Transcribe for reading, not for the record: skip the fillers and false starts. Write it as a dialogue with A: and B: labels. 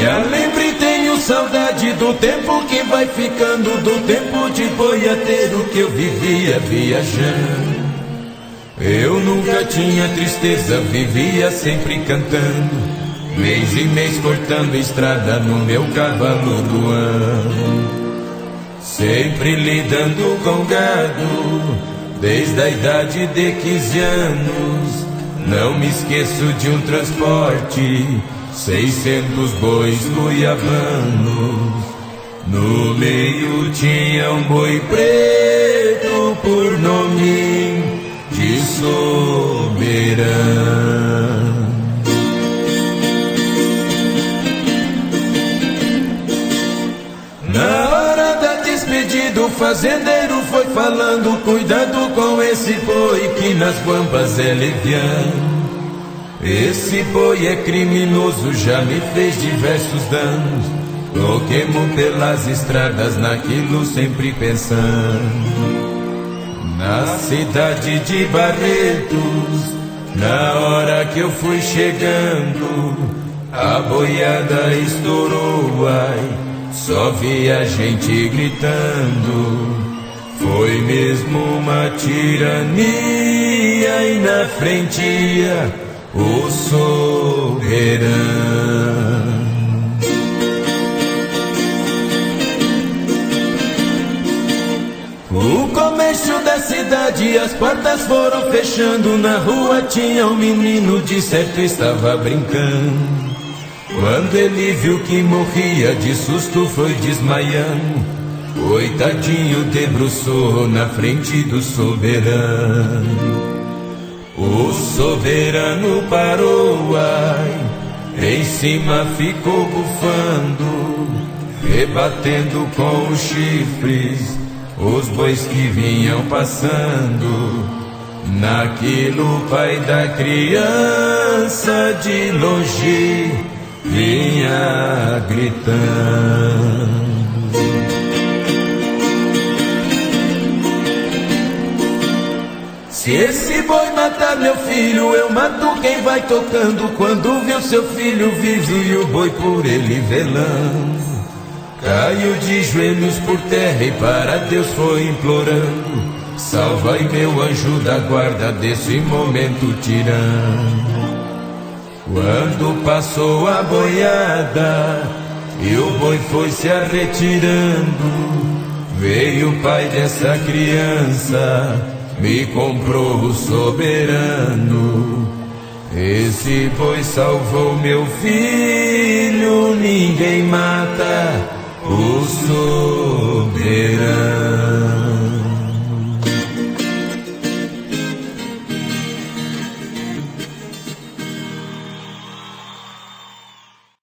A: Me lembro e tenho saudade do tempo que vai ficando, do tempo de boiadeiro que eu vivia viajando. Eu nunca tinha tristeza, vivia sempre cantando, mês e mês cortando estrada no meu cavalo do ano. Sempre lidando com gado, desde a idade de 15 anos. Não me esqueço de um transporte, 600 bois goiabanos. No meio tinha um boi preto por nome de Soberano. Na hora da despedida o fazendeiro foi falando: cuidado com esse boi que nas guambas é leviano. Esse boi é criminoso, já me fez diversos danos. Toquemo pelas estradas, naquilo sempre pensando. Na cidade de Barretos, na hora que eu fui chegando, a boiada estourou, ai, só vi a gente gritando. Foi mesmo uma tirania e na frente ia o soberano. O comércio da cidade, as portas foram fechando. Na rua tinha um menino, de certo estava brincando. Quando ele viu que morria, de susto foi desmaiando. Coitadinho, debruçou na frente do soberano. O soberano parou, ai, em cima ficou bufando, rebatendo com os chifres os bois que vinham passando. Naquilo o pai da criança de longe vinha gritando. Se esse boi matar meu filho, eu mato quem vai tocando. Quando viu seu filho vivo e o boi por ele velando, caiu de joelhos por terra e para Deus foi implorando: salva-i meu anjo da guarda desse momento tirano. Quando passou a boiada e o boi foi se arretirando, veio o pai dessa criança, me comprou o soberano. Esse boi salvou meu filho, ninguém mata o soberano.